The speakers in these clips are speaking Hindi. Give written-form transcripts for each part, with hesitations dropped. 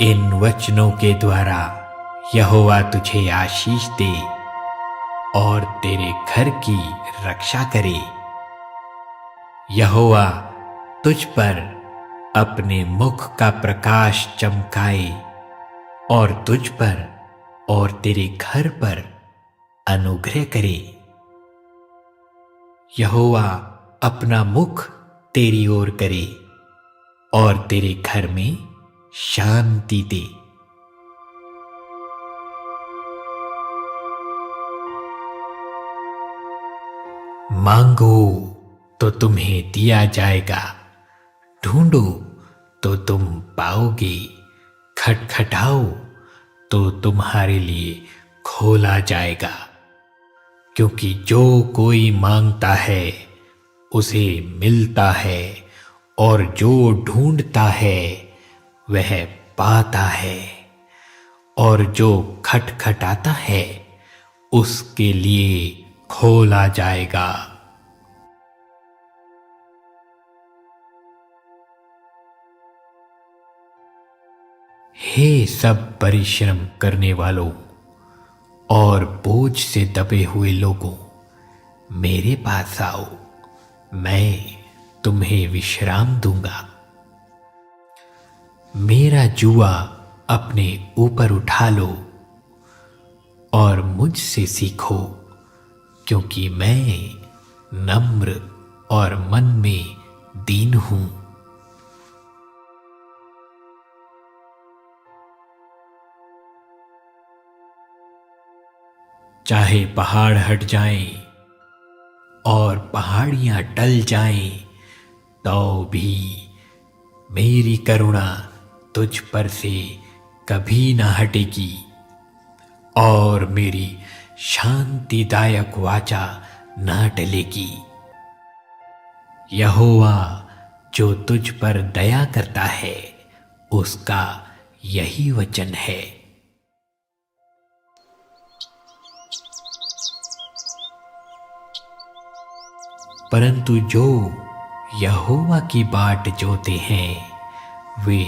इन वचनों के द्वारा यहोवा तुझे आशीष दे और तेरे घर की रक्षा करे। यहोवा तुझ पर अपने मुख का प्रकाश चमकाए और तुझ पर और तेरे घर पर अनुग्रह करे। यहोवा अपना मुख तेरी ओर करे और तेरे घर में शांति दे। मांगो तो तुम्हें दिया जाएगा, ढूंढो तो तुम पाओगे, खटखटाओ तो तुम्हारे लिए खोला जाएगा। क्योंकि जो कोई मांगता है उसे मिलता है और जो ढूंढता है वह पाता है और जो खटखटाता है उसके लिए खोला जाएगा। हे सब परिश्रम करने वालों और बोझ से दबे हुए लोगों, मेरे पास आओ, मैं तुम्हें विश्राम दूंगा। मेरा जुआ अपने ऊपर उठा लो और मुझसे सीखो, क्योंकि मैं नम्र और मन में दीन हूं। चाहे पहाड़ हट जाएं और पहाड़ियां टल जाएं, तो भी मेरी करुणा तुझ पर से कभी ना हटेगी और मेरी शांतिदायक वाचा ना टलेगी। यहोवा जो तुझ पर दया करता है उसका यही वचन है। परंतु जो यहोवा की बाट जोते हैं वे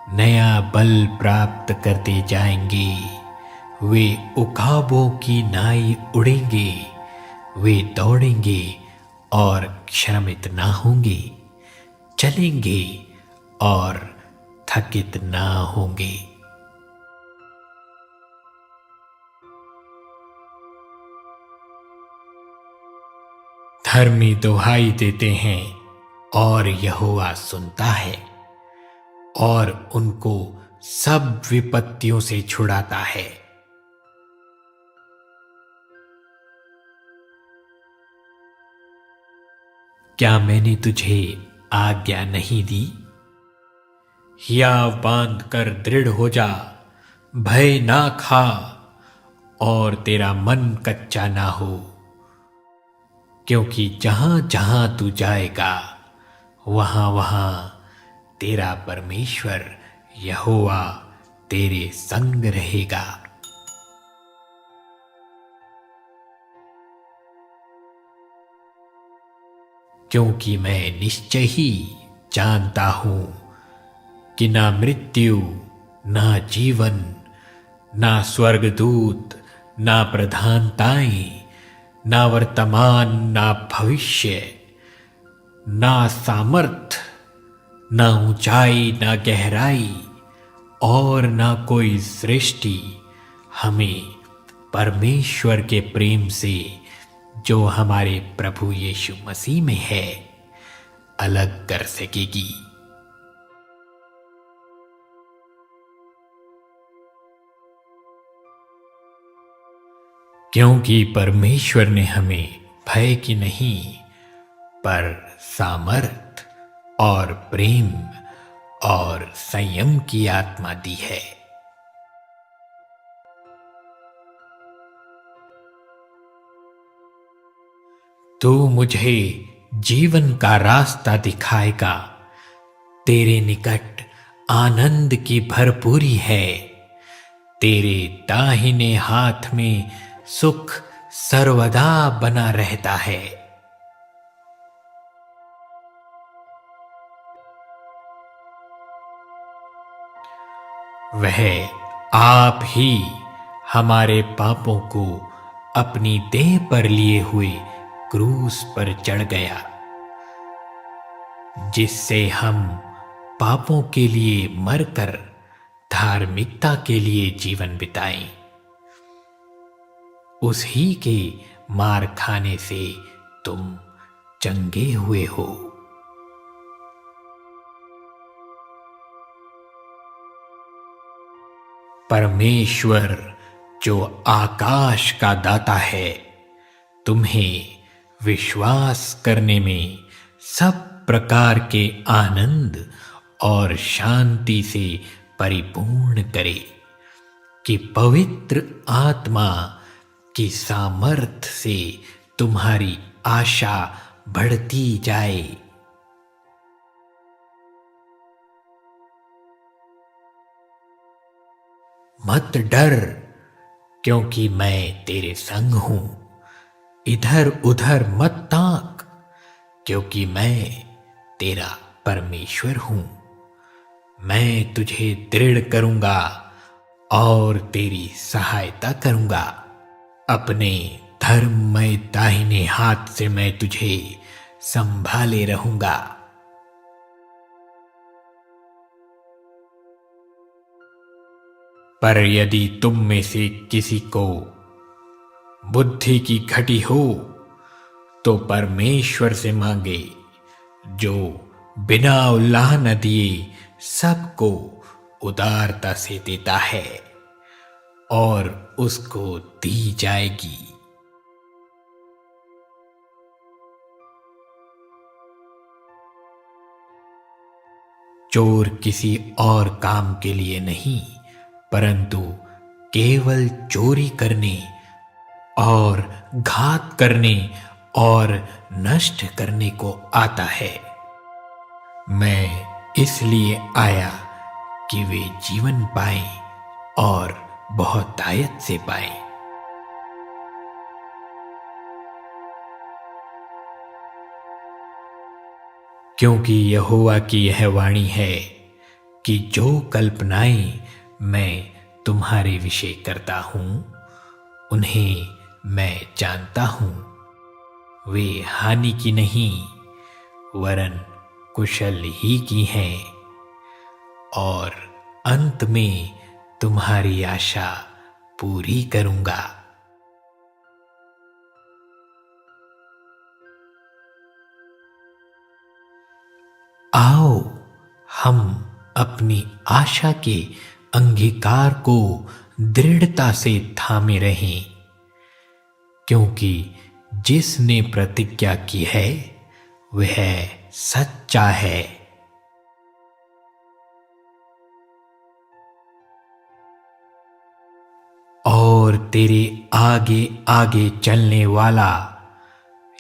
नया बल प्राप्त करते जाएंगे। वे उकाबों की नाई उड़ेंगे, वे दौड़ेंगे और श्रमित ना होंगे, चलेंगे और थकित ना होंगे। धर्मी दुहाई देते हैं और यहोवा सुनता है और उनको सब विपत्तियों से छुड़ाता है। क्या मैंने तुझे आज्ञा नहीं दी? हियाव बांध कर दृढ़ हो जा, भय ना खा और तेरा मन कच्चा ना हो, क्योंकि जहां जहां तू जाएगा वहां वहां तेरा परमेश्वर यहोवा तेरे संग रहेगा। क्योंकि मैं निश्चय ही जानता हूं कि ना मृत्यु, ना जीवन, ना स्वर्गदूत, ना प्रधानताएं, ना वर्तमान, ना भविष्य, ना सामर्थ, ना ऊंचाई, ना गहराई और ना कोई सृष्टि हमें परमेश्वर के प्रेम से जो हमारे प्रभु यीशु मसीह में है अलग कर सकेगी। क्योंकि परमेश्वर ने हमें भय की नहीं पर सामर्थ और प्रेम और संयम की आत्मा दी है। तू मुझे जीवन का रास्ता दिखाएगा, तेरे निकट आनंद की भरपूरी है, तेरे दाहिने हाथ में सुख सर्वदा बना रहता है। वह आप ही हमारे पापों को अपनी देह पर लिए हुए क्रूस पर चढ़ गया, जिससे हम पापों के लिए मरकर धार्मिकता के लिए जीवन बिताएं। उस ही के मार खाने से तुम चंगे हुए हो। परमेश्वर जो आकाश का दाता है, तुम्हें विश्वास करने में सब प्रकार के आनंद और शांति से परिपूर्ण करे, कि पवित्र आत्मा की सामर्थ से तुम्हारी आशा बढ़ती जाए। मत डर, क्योंकि मैं तेरे संग हूं। इधर उधर मत ताक, क्योंकि मैं तेरा परमेश्वर हूं। मैं तुझे दृढ़ करूंगा और तेरी सहायता करूंगा। अपने धर्ममय दाहिने हाथ से मैं तुझे संभाले रहूंगा। पर यदि तुम में से किसी को बुद्धि की घटी हो, तो परमेश्वर से मांगे, जो बिना उलाहना दिए सबको उदारता से देता है, और उसको दी जाएगी। चोर किसी और काम के लिए नहीं, परंतु केवल चोरी करने और घात करने और नष्ट करने को आता है। मैं इसलिए आया कि वे जीवन पाएं और बहुतायत से पाएं। क्योंकि यहोवा की यह वाणी है कि जो कल्पनाएं मैं तुम्हारे विषय करता हूं, उन्हें मैं जानता हूं। वे हानि की नहीं, वरन कुशल ही की हैं, और अंत में तुम्हारी आशा पूरी करूंगा। आओ हम अपनी आशा के अंगीकार को दृढ़ता से थामे रहें, क्योंकि जिसने प्रतिज्ञा की है वह सच्चा है। और तेरे आगे आगे चलने वाला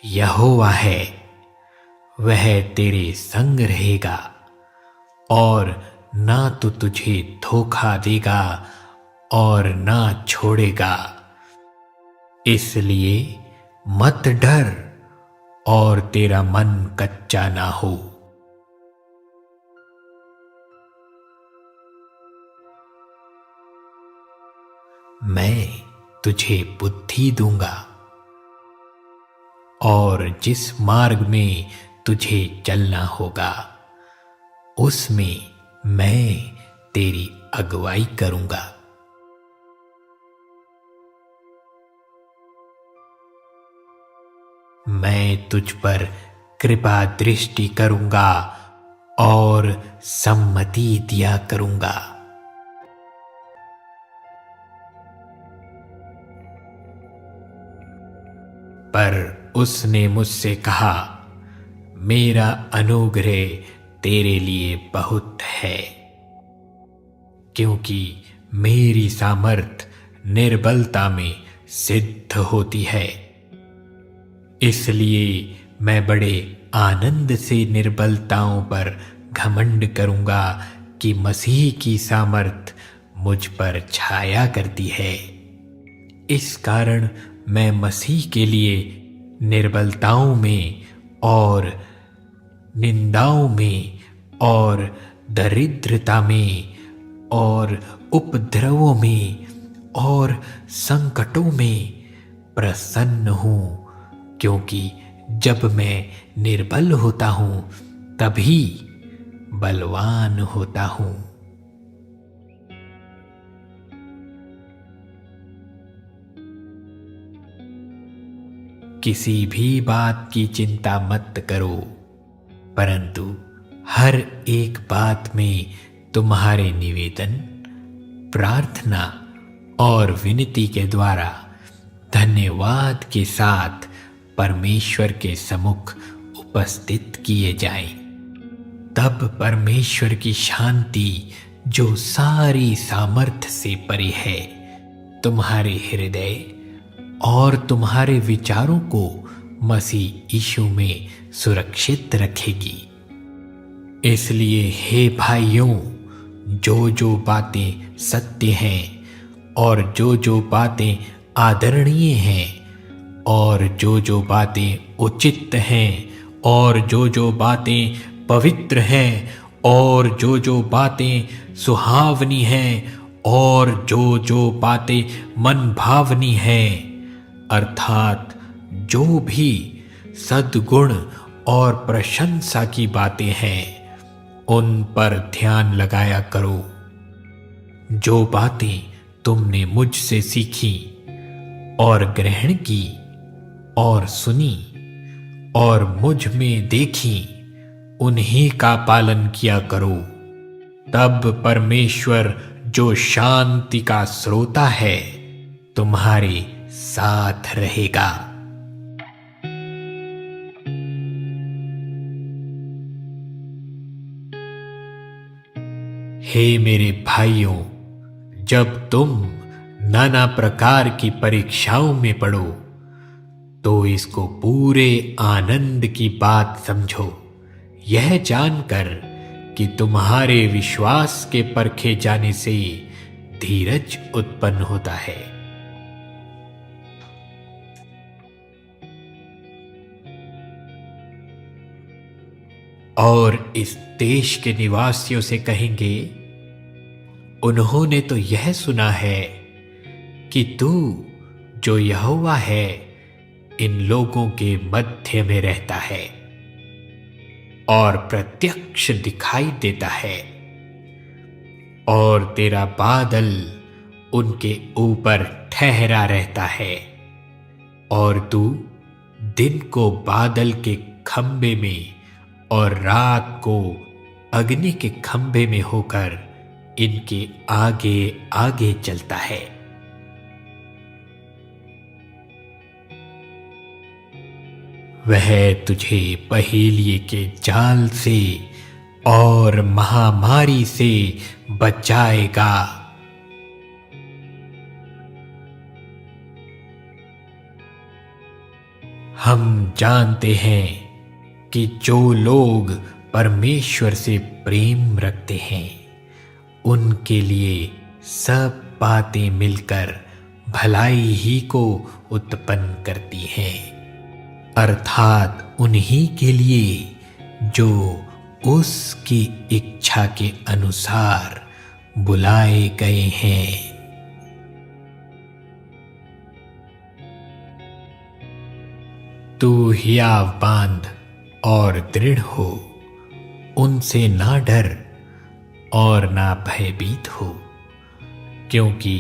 यहोवा है, वह तेरे संग रहेगा और ना तो तुझे धोखा देगा और ना छोड़ेगा। इसलिए मत डर और तेरा मन कच्चा ना हो। मैं तुझे बुद्धि दूंगा, और जिस मार्ग में तुझे चलना होगा उसमें मैं तेरी अगुवाई करूंगा। मैं तुझ पर कृपा दृष्टि करूंगा और सम्मति दिया करूंगा। पर उसने मुझसे कहा, मेरा अनुग्रह तेरे लिए बहुत है, क्योंकि मेरी सामर्थ निर्बलता में सिद्ध होती है। इसलिए मैं बड़े आनंद से निर्बलताओं पर घमंड करूंगा कि मसीह की सामर्थ मुझ पर छाया करती है। इस कारण मैं मसीह के लिए निर्बलताओं में और निंदाओं में और दरिद्रता में और उपद्रवों में और संकटों में प्रसन्न हूं, क्योंकि जब मैं निर्बल होता हूं तभी बलवान होता हूं। किसी भी बात की चिंता मत करो, परंतु हर एक बात में तुम्हारे निवेदन, प्रार्थना और विनती के द्वारा धन्यवाद के साथ परमेश्वर के सम्मुख उपस्थित किए जाएं। तब परमेश्वर की शांति, जो सारी सामर्थ्य से परे है, तुम्हारे हृदय और तुम्हारे विचारों को मसीह यीशु में सुरक्षित रखेगी। इसलिए हे भाइयों, जो बातें सत्य हैं और जो बातें आदरणीय हैं और जो बातें उचित हैं और जो बातें पवित्र हैं और जो बातें सुहावनी हैं और जो बातें मन भावनी हैं, अर्थात जो भी सद्गुण और प्रशंसा की बातें हैं, उन पर ध्यान लगाया करो। जो बातें तुमने मुझसे सीखी और ग्रहण की और सुनी और मुझ में देखी, उन्हीं का पालन किया करो। तब परमेश्वर, जो शांति का स्रोता है, तुम्हारे साथ रहेगा। हे मेरे भाइयों, जब तुम नाना प्रकार की परीक्षाओं में पड़ो तो इसको पूरे आनंद की बात समझो, यह जानकर कि तुम्हारे विश्वास के परखे जाने से धीरज उत्पन्न होता है। और इस देश के निवासियों से कहेंगे, उन्होंने तो यह सुना है कि तू जो यहोवा है इन लोगों के मध्य में रहता है और प्रत्यक्ष दिखाई देता है, और तेरा बादल उनके ऊपर ठहरा रहता है, और तू दिन को बादल के खंभे में और रात को अग्नि के खंभे में होकर इनके आगे आगे चलता है। वह तुझे पहेलिए के जाल से और महामारी से बचाएगा। हम जानते हैं कि जो लोग परमेश्वर से प्रेम रखते हैं, उनके लिए सब बातें मिलकर भलाई ही को उत्पन्न करती हैं, अर्थात उन्हीं के लिए जो उसकी इच्छा के अनुसार बुलाए गए हैं। तू हियाव बांध और दृढ़ हो, उनसे ना डर और ना भयभीत हो, क्योंकि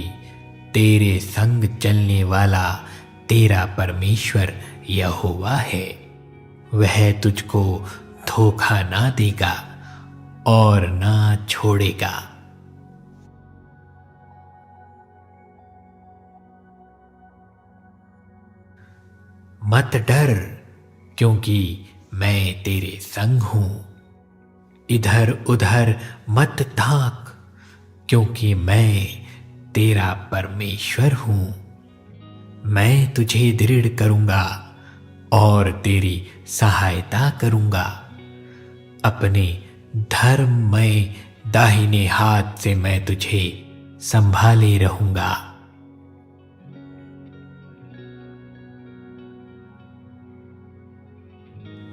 तेरे संग चलने वाला तेरा परमेश्वर यहोवा है। वह तुझको धोखा ना देगा और ना छोड़ेगा। मत डर, क्योंकि मैं तेरे संग हूं। इधर उधर मत ताक, क्योंकि मैं तेरा परमेश्वर हूं। मैं तुझे दृढ़ करूंगा और तेरी सहायता करूंगा। अपने धर्ममय दाहिने हाथ से मैं तुझे संभाले रहूंगा।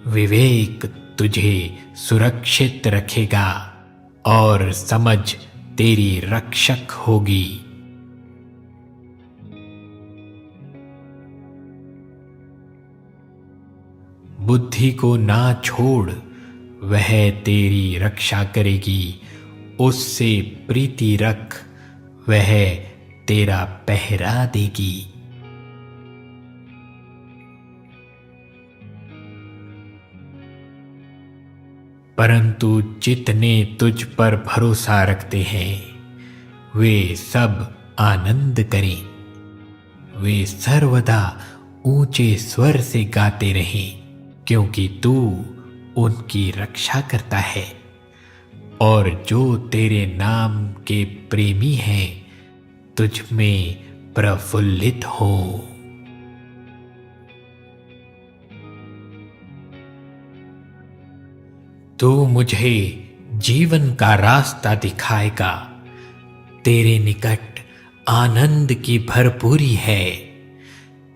विवेक तुझे सुरक्षित रखेगा और समझ तेरी रक्षक होगी। बुद्धि को ना छोड़, वह तेरी रक्षा करेगी। उससे प्रीति रख, वह तेरा पहरा देगी। परंतु जितने तुझ पर भरोसा रखते हैं वे सब आनंद करें। वे सर्वदा ऊंचे स्वर से गाते रहें, क्योंकि तू उनकी रक्षा करता है और जो तेरे नाम के प्रेमी हैं तुझ में प्रफुल्लित हो। तू मुझे जीवन का रास्ता दिखाएगा। तेरे निकट आनंद की भरपूरी है।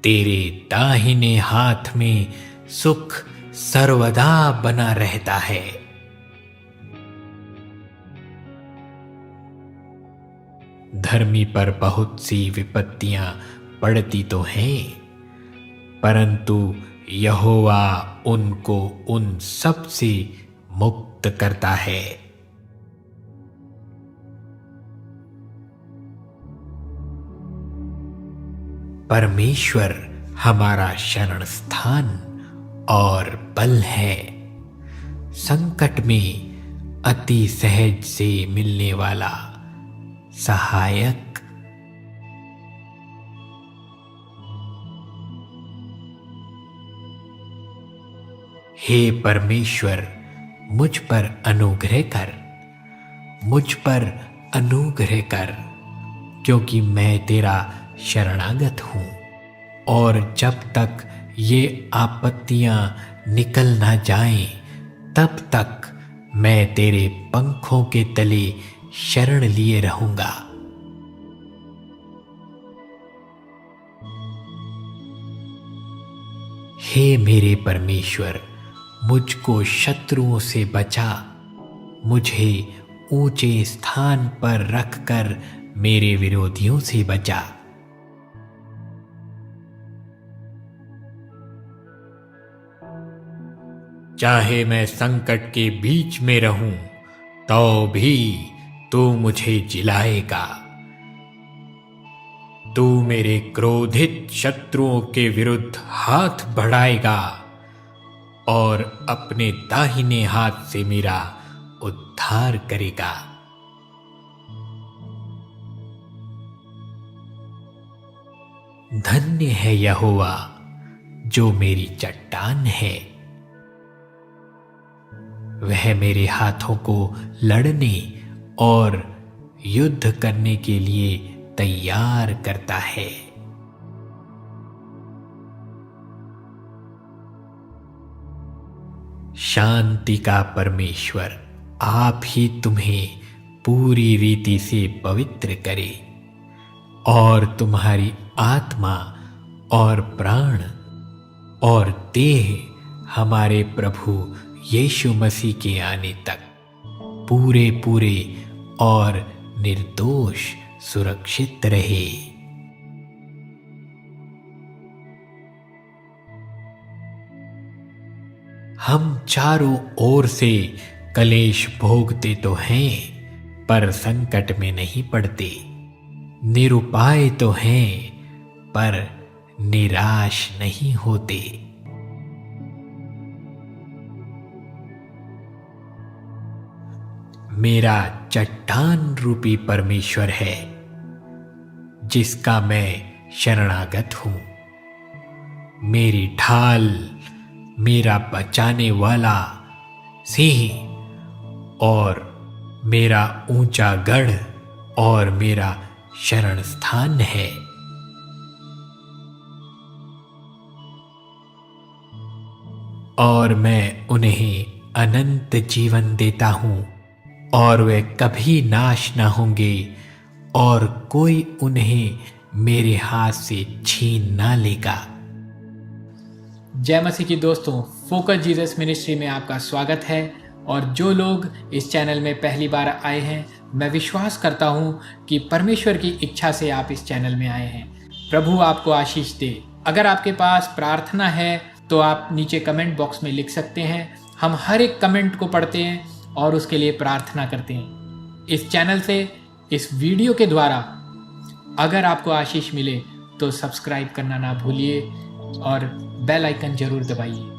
तेरे दाहिने हाथ में सुख सर्वदा बना रहता है। धर्मी पर बहुत सी विपत्तियां पड़ती तो हैं, परंतु यहोवा उनको उन सब से मुक्त करता है। परमेश्वर हमारा शरण स्थान और बल है। संकट में अति सहज से मिलने वाला सहायक। हे परमेश्वर, मुझ पर अनुग्रह कर, मुझ पर अनुग्रह कर, क्योंकि मैं तेरा शरणागत हूं। और जब तक ये आपत्तियां निकल ना जाएं, तब तक मैं तेरे पंखों के तले शरण लिए रहूंगा। हे मेरे परमेश्वर, मुझको शत्रुओं से बचा। मुझे ऊंचे स्थान पर रखकर मेरे विरोधियों से बचा। चाहे मैं संकट के बीच में रहूं, तो भी तू मुझे जिलाएगा। तू मेरे क्रोधित शत्रुओं के विरुद्ध हाथ बढ़ाएगा और अपने दाहिने हाथ से मेरा उद्धार करेगा। धन्य है यहोवा जो मेरी चट्टान है। वह मेरे हाथों को लड़ने और युद्ध करने के लिए तैयार करता है। शांति का परमेश्वर आप ही तुम्हें पूरी रीति से पवित्र करे और तुम्हारी आत्मा और प्राण और देह हमारे प्रभु यीशु मसीह के आने तक पूरे पूरे और निर्दोष सुरक्षित रहे। हम चारों ओर से कलेश भोगते तो हैं, पर संकट में नहीं पड़ते। निरुपाय तो हैं, पर निराश नहीं होते। मेरा चट्टान रूपी परमेश्वर है, जिसका मैं शरणागत हूं। मेरी ढाल, मेरा बचाने वाला सिंह और मेरा ऊंचा गढ़ और मेरा शरण स्थान है। और मैं उन्हें अनंत जीवन देता हूं और वे कभी नाश ना होंगे और कोई उन्हें मेरे हाथ से छीन ना लेगा। जय मसीह की दोस्तों, फोकस जीसस मिनिस्ट्री में आपका स्वागत है। और जो लोग इस चैनल में पहली बार आए हैं, मैं विश्वास करता हूँ कि परमेश्वर की इच्छा से आप इस चैनल में आए हैं। प्रभु आपको आशीष दे। अगर आपके पास प्रार्थना है तो आप नीचे कमेंट बॉक्स में लिख सकते हैं। हम हर एक कमेंट को पढ़ते हैं और उसके लिए प्रार्थना करते हैं। इस चैनल से, इस वीडियो के द्वारा अगर आपको आशीष मिले तो सब्सक्राइब करना ना भूलिए और बेल आइकन जरूर दबाइए।